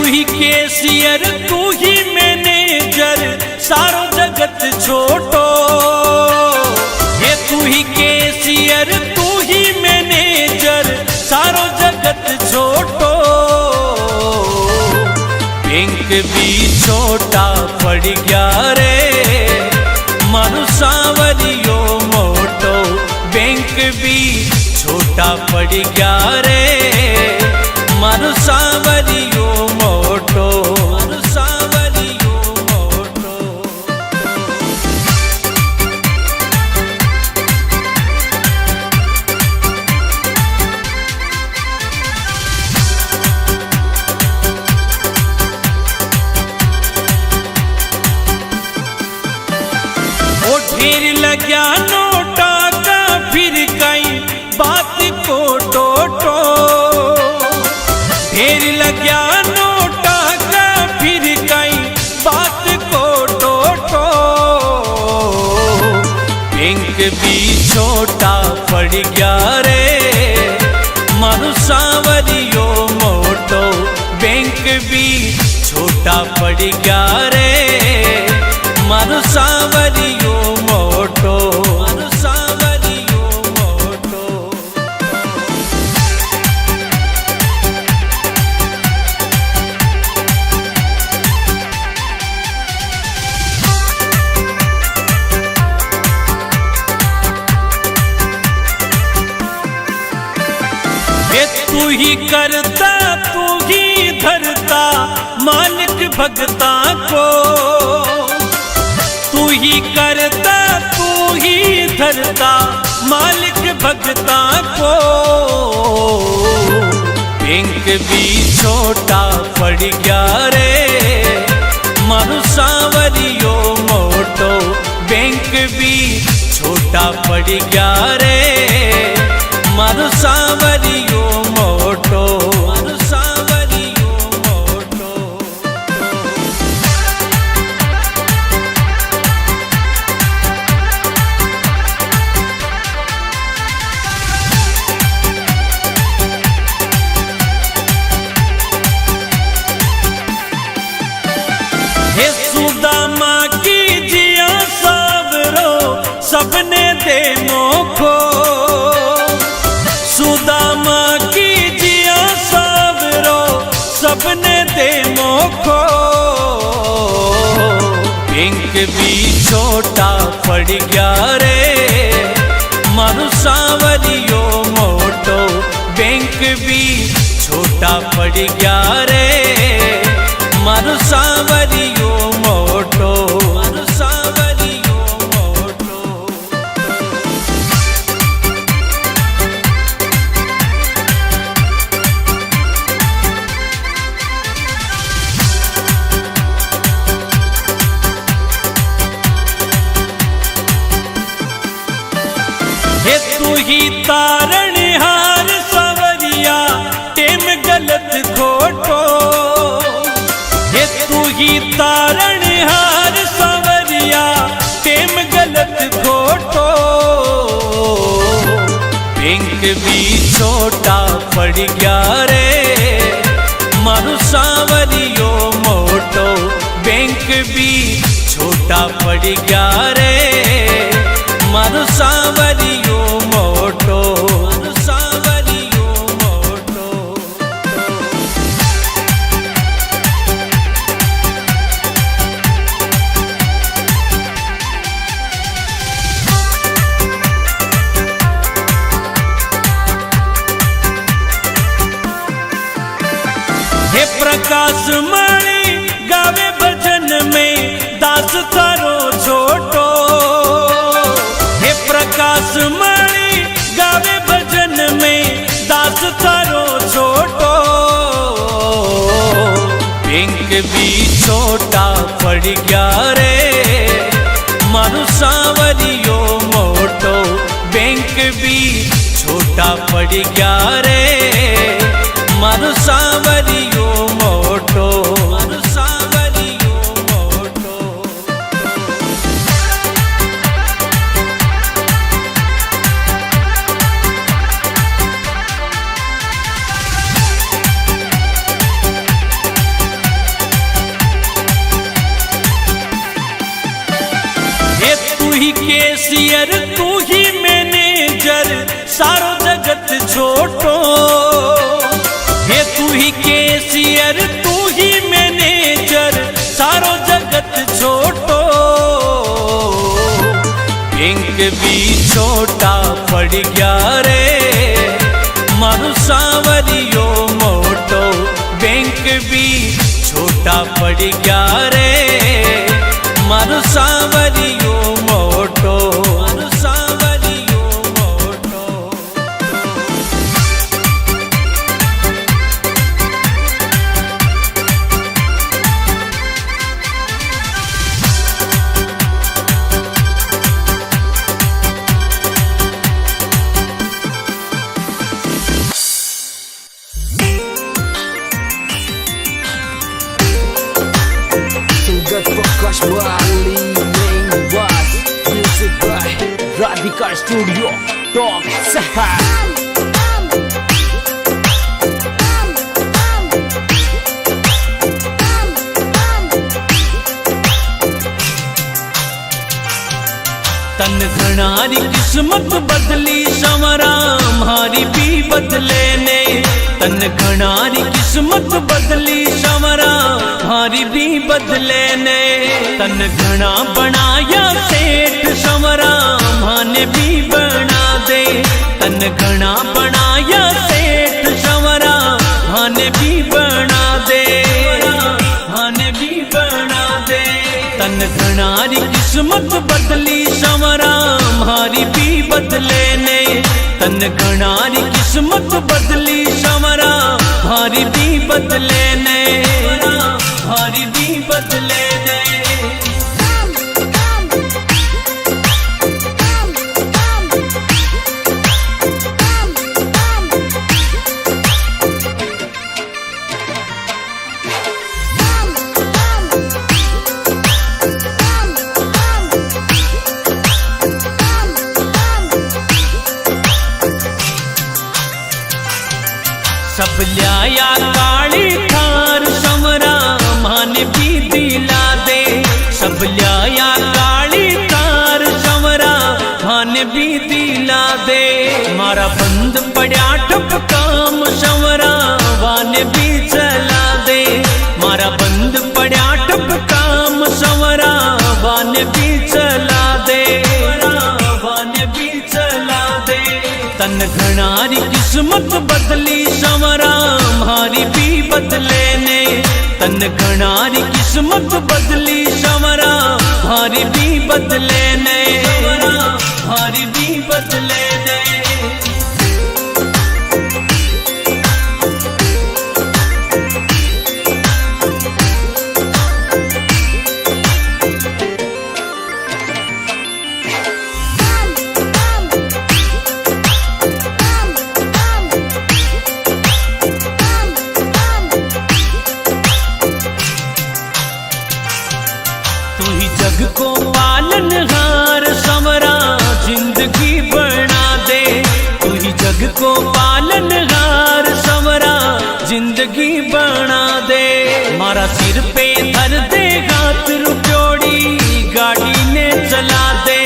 ही cashier तू ही manager सारो जगत छोटो। ये तू ही केशियर तू ही मैनेजर सारो जगत छोटो। बैंक भी छोटा पड़ गया रे मारू सांवरियो मोटो। बैंक भी छोटा पड़ गया रे मारू सांवरियो मोटो। मारू सांवरियो मोटो। ओ ढेर लग्या नोटा का फिर कई बात को टोटो। ढेर लग्या नोटा का फिर कई बात को टोटो। बैंक भी छोटा पड़ गया रे मारू सांवरियो मोटो। बैंक भी छोटा पड़ गया रे मारू सांवरियो मोटो। मारू सांवरियो मोटो। ये तू ही करता तू ही धरता मालिक भगता को। तू ही करता तू ही धरता मालिक भगता को। बैंक भी छोटा पड़ गया रे मारू सांवरियो मोटो। बैंक भी छोटा पड़ गया रे मारू सांवरियो मोटो। मारू सांवरियो मोटो। हे सुदामा की जिया सावरो सबने दे मोखो। सुदामा की जिया सावरो सबने दे मोखो। बैंक भी छोटा पड़ गया रे मारू सांवरियो मोटो। बैंक भी छोटा पड़ गया रे मारू सांवरियो मोटो। मारू सांवरियो मोटो। हे तू ही तारणहार सांवरिया टेम गलत खोटो। हे तू ही तारणहार सांवरिया टेम गलत खोटो। बैंक भी छोटा पड़ गया रे मारू सांवरियो मोटो। बैंक भी छोटा पड़ गया रे मारू सांवरियो मोटो। मारू सांवरियो मोटो। हे प्रकाश मणि गावे भजन में दास थारो छोटो। हे प्रकाश मणि गावे भजन में दास थारो छोटो। बैंक भी छोटा पड़ गया रे मारू सांवरियो मोटो। बैंक भी छोटा पड़ गया रे मारू सांवरियो मोटो। मारू सांवरियो मोटो। केसियर तू ही मैनेजर सारो जगत छोटो। हे तू ही केसियर तू ही मैनेजर सारो जगत छोटो। बैंक भी छोटा पड़ गया रे मारू सांवरियो मोटो। बैंक भी छोटा पड़ गया रे मारू सांवरियो मोटो। मारू सांवरियो मोटो। Podcast Bali main was music by Radhika Studio Talk Sahar. तन घनारी किस्मत बदली संवरा हमारी भी बदले ने। तन घनारी किस्मत बदली संवरा हमारी भी बदले ने। तन घना बनाया सेठ संवरा माने भी बना दे। तन घना बनाया सेठ संवरा माने भी बना दे। माने भी बना दे। तन घनारी किस्मत बदली संवरा हमारी भी बदले ने। तन घनारी किस्मत बदली संवरा हमारी भी बदले ने। हमारी भी बदले ने। सब लिया काली थार संवरा माने भी दिला दे। सब लिया काली थार संवरा माने भी दिला दे। मारा बंद पड़ा ठप काम संवरा वाने भी चला दे। मारा बंद पड़ा ठप काम संवरा वाने भी चला दे। वाने भी चला दे। तन घनारी किस्मत बदली संवरा हमारी भी बदले ने। तन घनारी किस्मत बदली संवरा हमारी भी बदले ने। हमारी भी बदले ने। जग को पालनहार संवरा जिंदगी बना दे। तू ही जग को पालनहार संवरा जिंदगी बना दे। मारा सिर पे धर दे हाथ रुपयोड़ी गाड़ी ने चला दे।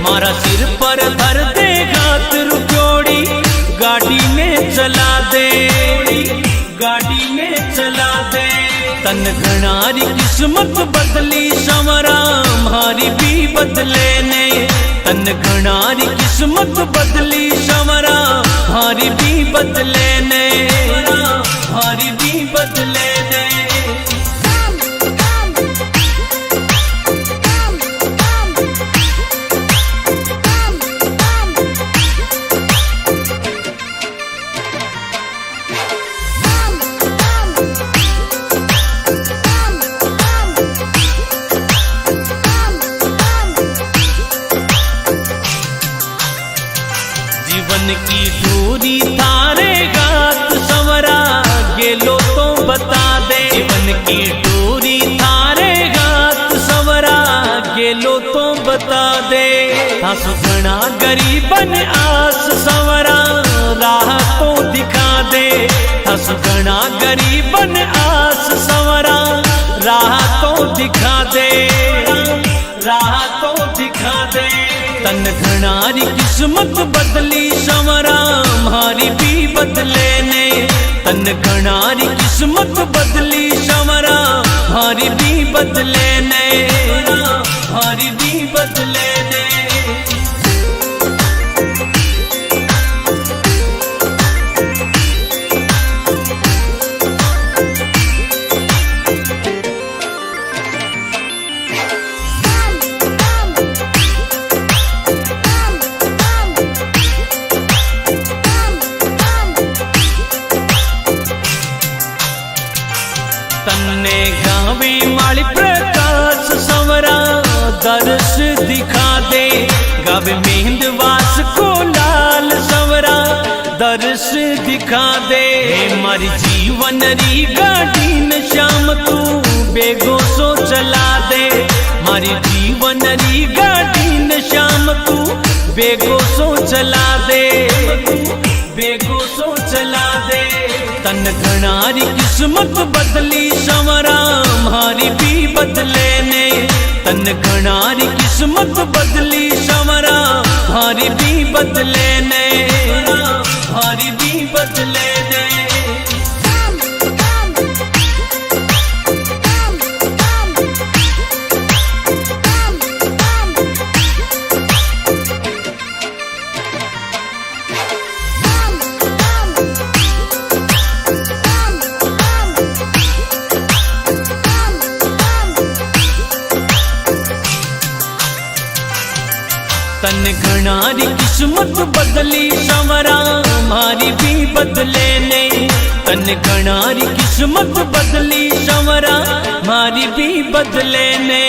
मारा सिर पर धर दे हाथ रुपयोड़ी गाड़ी ने चला दे। गाड़ी ने चला दे। तन घनारी किस्मत बदली संवरा हमारी भी बदले ने। तन घनारी किस्मत बदली संवरा हमारी भी बदले ने। हमारी भी बदले ने। जीवन की दूरी थारे गात संवरा गेलो तो बता दे। जीवन की दूरी थारे गात संवरा गेलो तो बता दे। हंस घना गरीबन आस संवरा राह तो दिखा दे। हंस घना गरीबन आस संवरा राह तो दिखा दे। राह तो दिखा दे। तन तन घनारी किस्मत बदली संवरा मारी भी बदले ने तन घनारी किस्मत बदली संवरा मारी भी बदले ने मारी भी बदले ने तन्ने गावे माली प्रकाश संवरा दर्श दिखा दे गावे मेहंदवास को लाल संवरा दर्श दिखा दे मारी जीवन री गाड़ी न श्याम तू बेगो सो चला दे मारी जीवन री गाड़ी न श्याम तू बेगो सो चला दे बेगो सो चला दे तन घनारी किस्मत बदली संवरा मारी भी बदले ने तन घनारी किस्मत बदली संवरा मारी भी बदले ने मारी भी बदले ने तन घनारी किस्मत बदली संवरा मारी भी बदले ने तन घनारी किस्मत बदली संवरा मारी भी बदले ने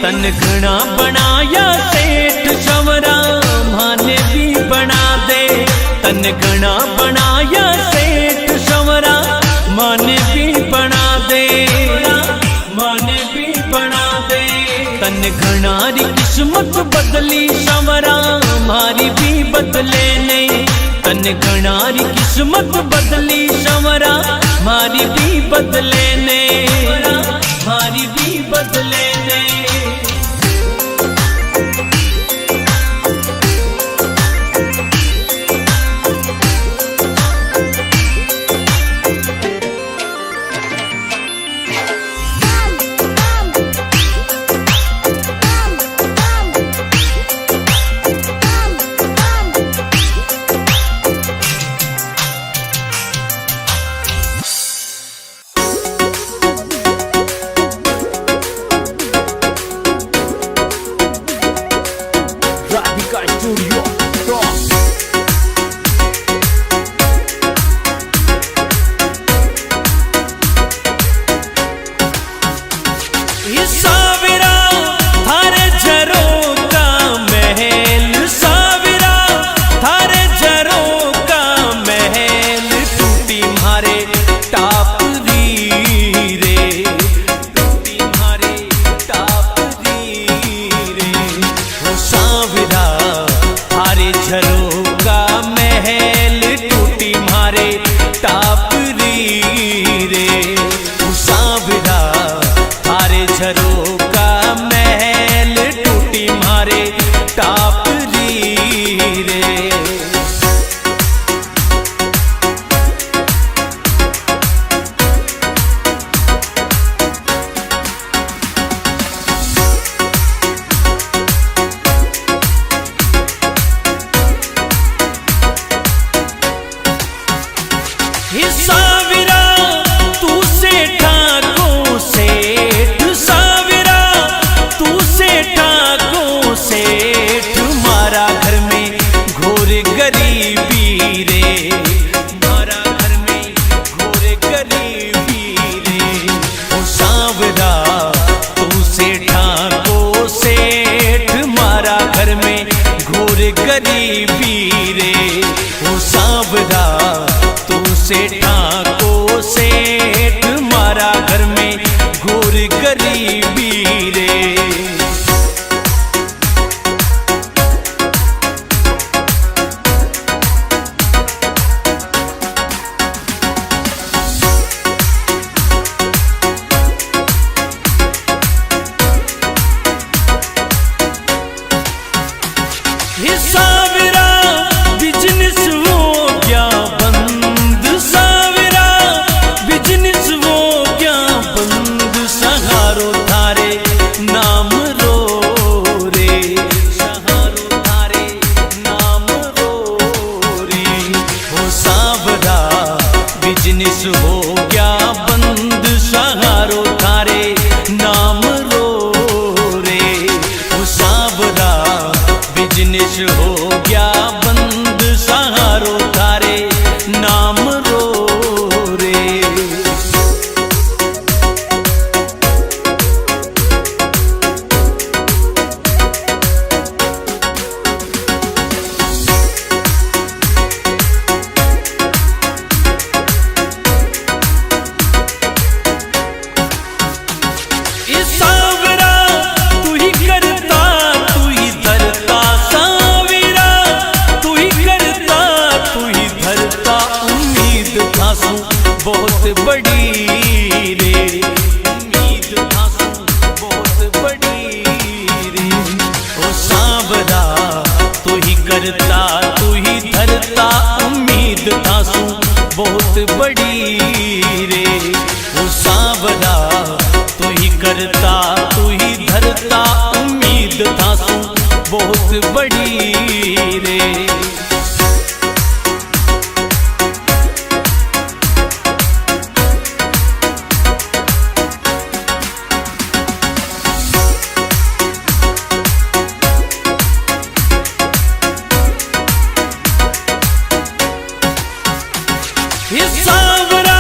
तन घना बनाया सेठ संवरा माने भी बना दे तन घना बनाया सेठ संवरा माने भी बना दे माने भी बना दे तन घनारी किस्मत बदली संवरा मारी भी बदले ने तन घनारी किस्मत बदली संवरा मारी भी बदले ने मारी भी बदले ने Radhika Studio Talk. साविरा थारे झरों का महल साविरा थारे झरों का महल टूटी मारे टाप रे टूटी मारे टाप रे हो साविरा थारे झरों का महल टूटी मारे टाप रे हो साविरा थारे झरों का महल टूटी मारे टाप रे साविरा तू सेठा को सेठ साविरा तू सेठा को सेठ मारा घर में घोर गरीबी रे मारा घर में घोर गरीबी रे ओ साविरा तू सेठा को सेठ मारा घर में घोर गरीबी रे ओ साविरा सेठा को सेठ मारा घर में घोर गरीबी रे बिजनेस हो गया बंद सहारो थारे नाम रो रे ओ सावरा बिजनेस हो गया बंद सहारो थारे नाम रो रे बहुत बड़ी रे उम्मीद थासू बहुत बड़ी रे ओ सावरा तू ही करता तू ही धरता उम्मीद थासू बहुत बड़ी रे ओ सावरा तू ही करता तू ही धरता उम्मीद थासू बहुत बड़ी रे सावरा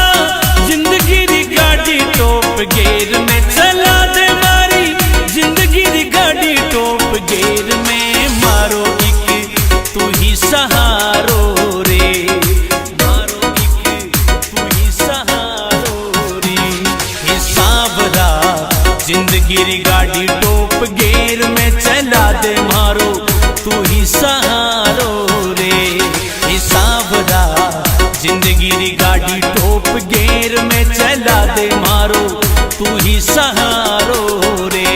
जिंदगी री गाड़ी टॉप गेर में चला दे मारी जिंदगी री गाड़ी टॉप गेर में मारो एक तू ही सहारो रे मारो एक तू ही सहारो रे ये सावरा जिंदगी री गाड़ी टॉप गेर में चला दे मारो तू ही सहारो रे ये सावरा जिंदगी री गाड़ी टॉप गेर में चला दे मारो तू ही सहारो रे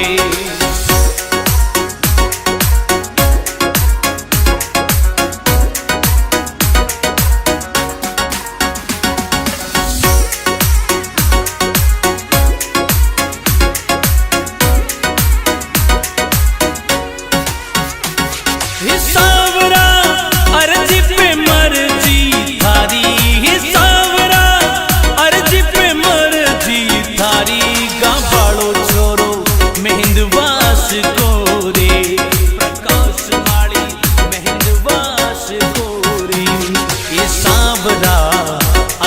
सावरा अर्जी पे मर्जी थारी सावरा अर्जी पे मर्जी थारी गांवाड़ो छोरो मेहंदवास को रे प्रकाश माड़ी मेहंदवास को रे ये सावरा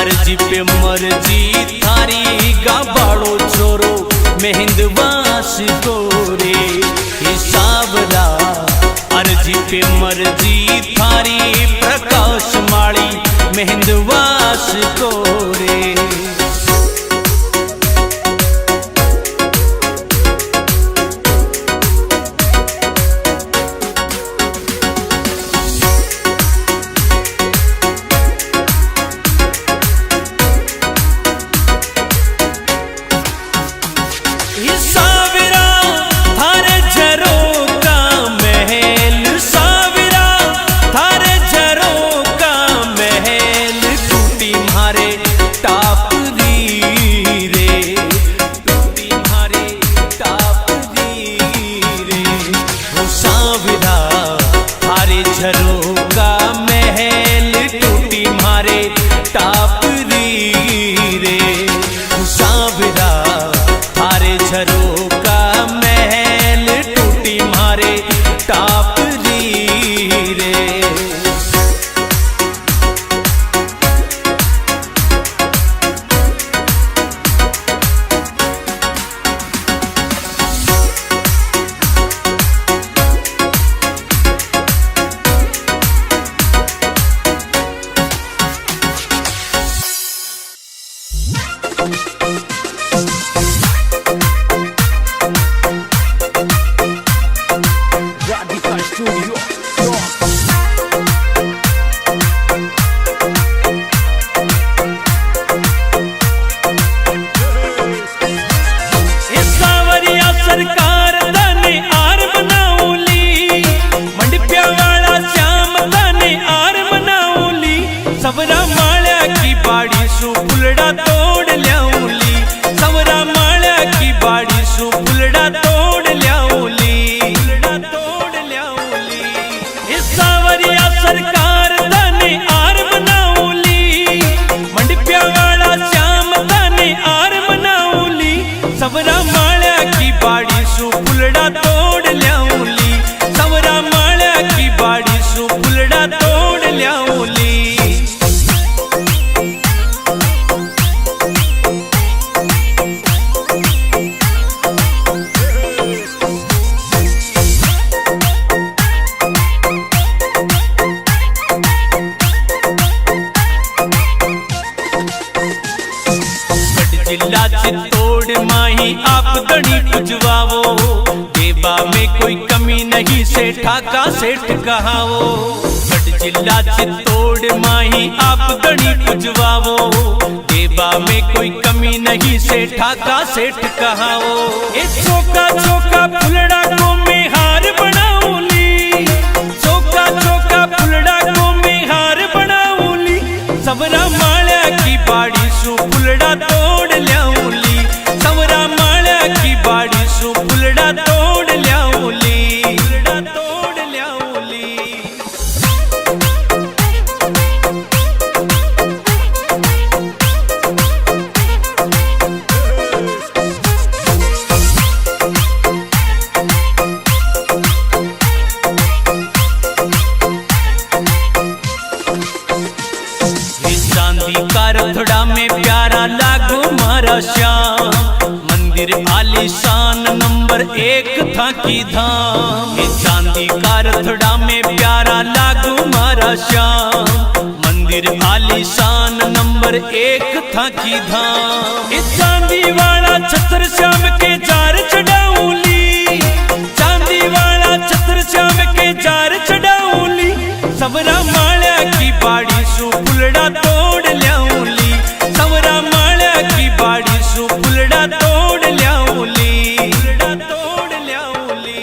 अर्जी पे मर्जी थारी गांवाड़ो छोरो मेहंदवास को रे ये सावरा अर्जी पे मर्जी थारी प्रकाश माड़ी मेहंदवास को रे सावरा थारे झरो का महल सावरा थारे झरो का महल टूटी मारे चित्तौड़ माही आप दड़ी पुजवावो, देवा में कोई कमी नहीं सेठा का सेठ कहावो। गढ़ जिला चित्तौड़ माही आप दड़ी पुजवावो, देवा में कोई कमी नहीं सेठा का सेठ कहावो। ए चौका चौका फुलड़ा को में हार बनाऊली, चौका चौका फुलड़ा को में हार बनाऊली, सबरा माळ्या की बाड़ी सु फुलड़ा तोड़ ल्याऊली, सबरा माळ्या की बाड़ी सु फुलड़ा तोड़ ल्याऊली, फुलड़ा तोड़ ल्याऊली। चांदी का रथड़ा में प्यारा लागो मारा श्याम, मंदिर आलीशान नंबर 1 था की धाम। चांदी का रथड़ा में प्यारा लागो मारा श्याम, मंदिर आलीशान नंबर 1 था की धाम। चांदी वाला छत्र श्याम के जार चढ़ाऊली, चांदी वाला छत्र श्याम के जार चढ़ाऊली, सबरा माळ्या की बाड़ी सु फुलड़ा तोड़ ल्याऊली, सबरा माळ्या की बाड़ी सु फुलड़ा तोड़ ल्याऊली, फुलड़ा तोड़ ल्याऊली।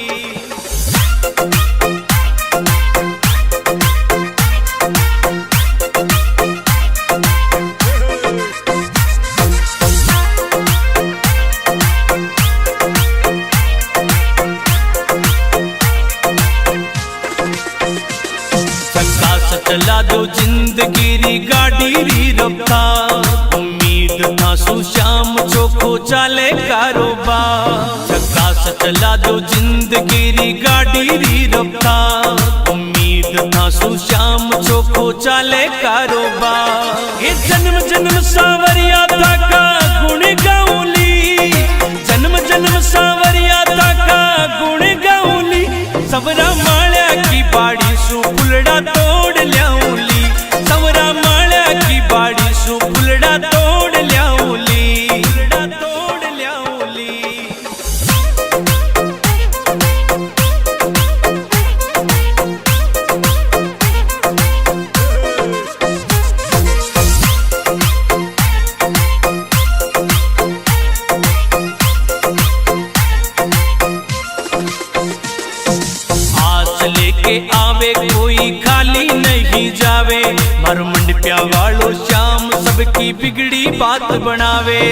चला दो जिंदगी री गाड़ी री रफ्तार, उम्मीद था सुश्याम चोखो चाले कारोबार। चक्का से चला दो जिंदगी री गाड़ी री रफ्तार, उम्मीद था सुश्याम चोखो चाले कारोबार। ये जन्म जन्म सावरिया था का गुण गाऊली, जन्म जन्म सावरिया था का गुण गाऊली, सबरा माळ्या की बाड़ी सु फुलड़ा तोड़ ल्याऊली, सबरा माळ्या की बाड़ी सु फुलड़ा तोड़ ल्याऊली, फुलड़ा तोड़ ल्याऊली। लेके आवे कोई खाली नहीं जावे, मर मंडपिया वालो श्याम सबकी बिगड़ी बात बनावे।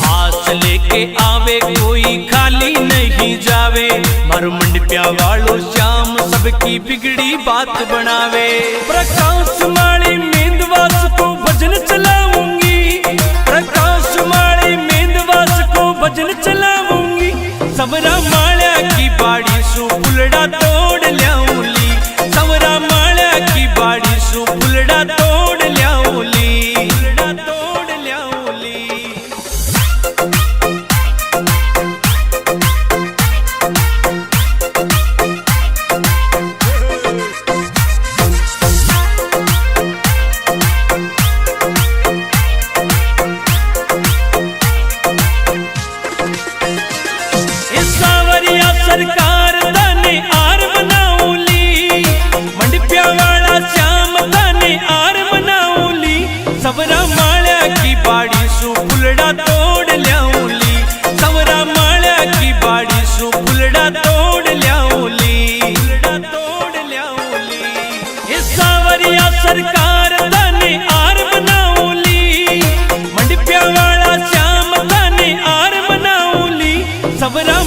आस लेके आवे कोई खाली नहीं जावे, मर मंडपिया वालो श्याम सबकी बिगड़ी बात बनावे। प्रकाश माली मेंदवास को भजन चलाऊंगी, प्रकाश माली मेंदवास को भजन चलाऊंगी, सबरा माळ्या की बाड़ी सु फुलड़ा तोड़ ल्याऊली, सबरा माळ्या की बाड़ी सु फुलड़ा तोड़ ल्याऊली, फुलड़ा तोड़ ल्याऊली। सावरिया सरकार दाने आर बनाऊली, मंडपिया वाला श्याम दाने आर बनाऊली, सबरा माळ्या की बाड़ी सु फुलड़ा तोड़ ल्याऊली, सबरा माळ्या की बाड़ी सु फुलड़ा तोड़ ल्याऊली, फुलड़ा तोड़ ल्याऊली। ये सावरिया सरकार दाने आर बनाऊली, मंडपिया वाला श्याम दाने आर बनाऊली, सबरा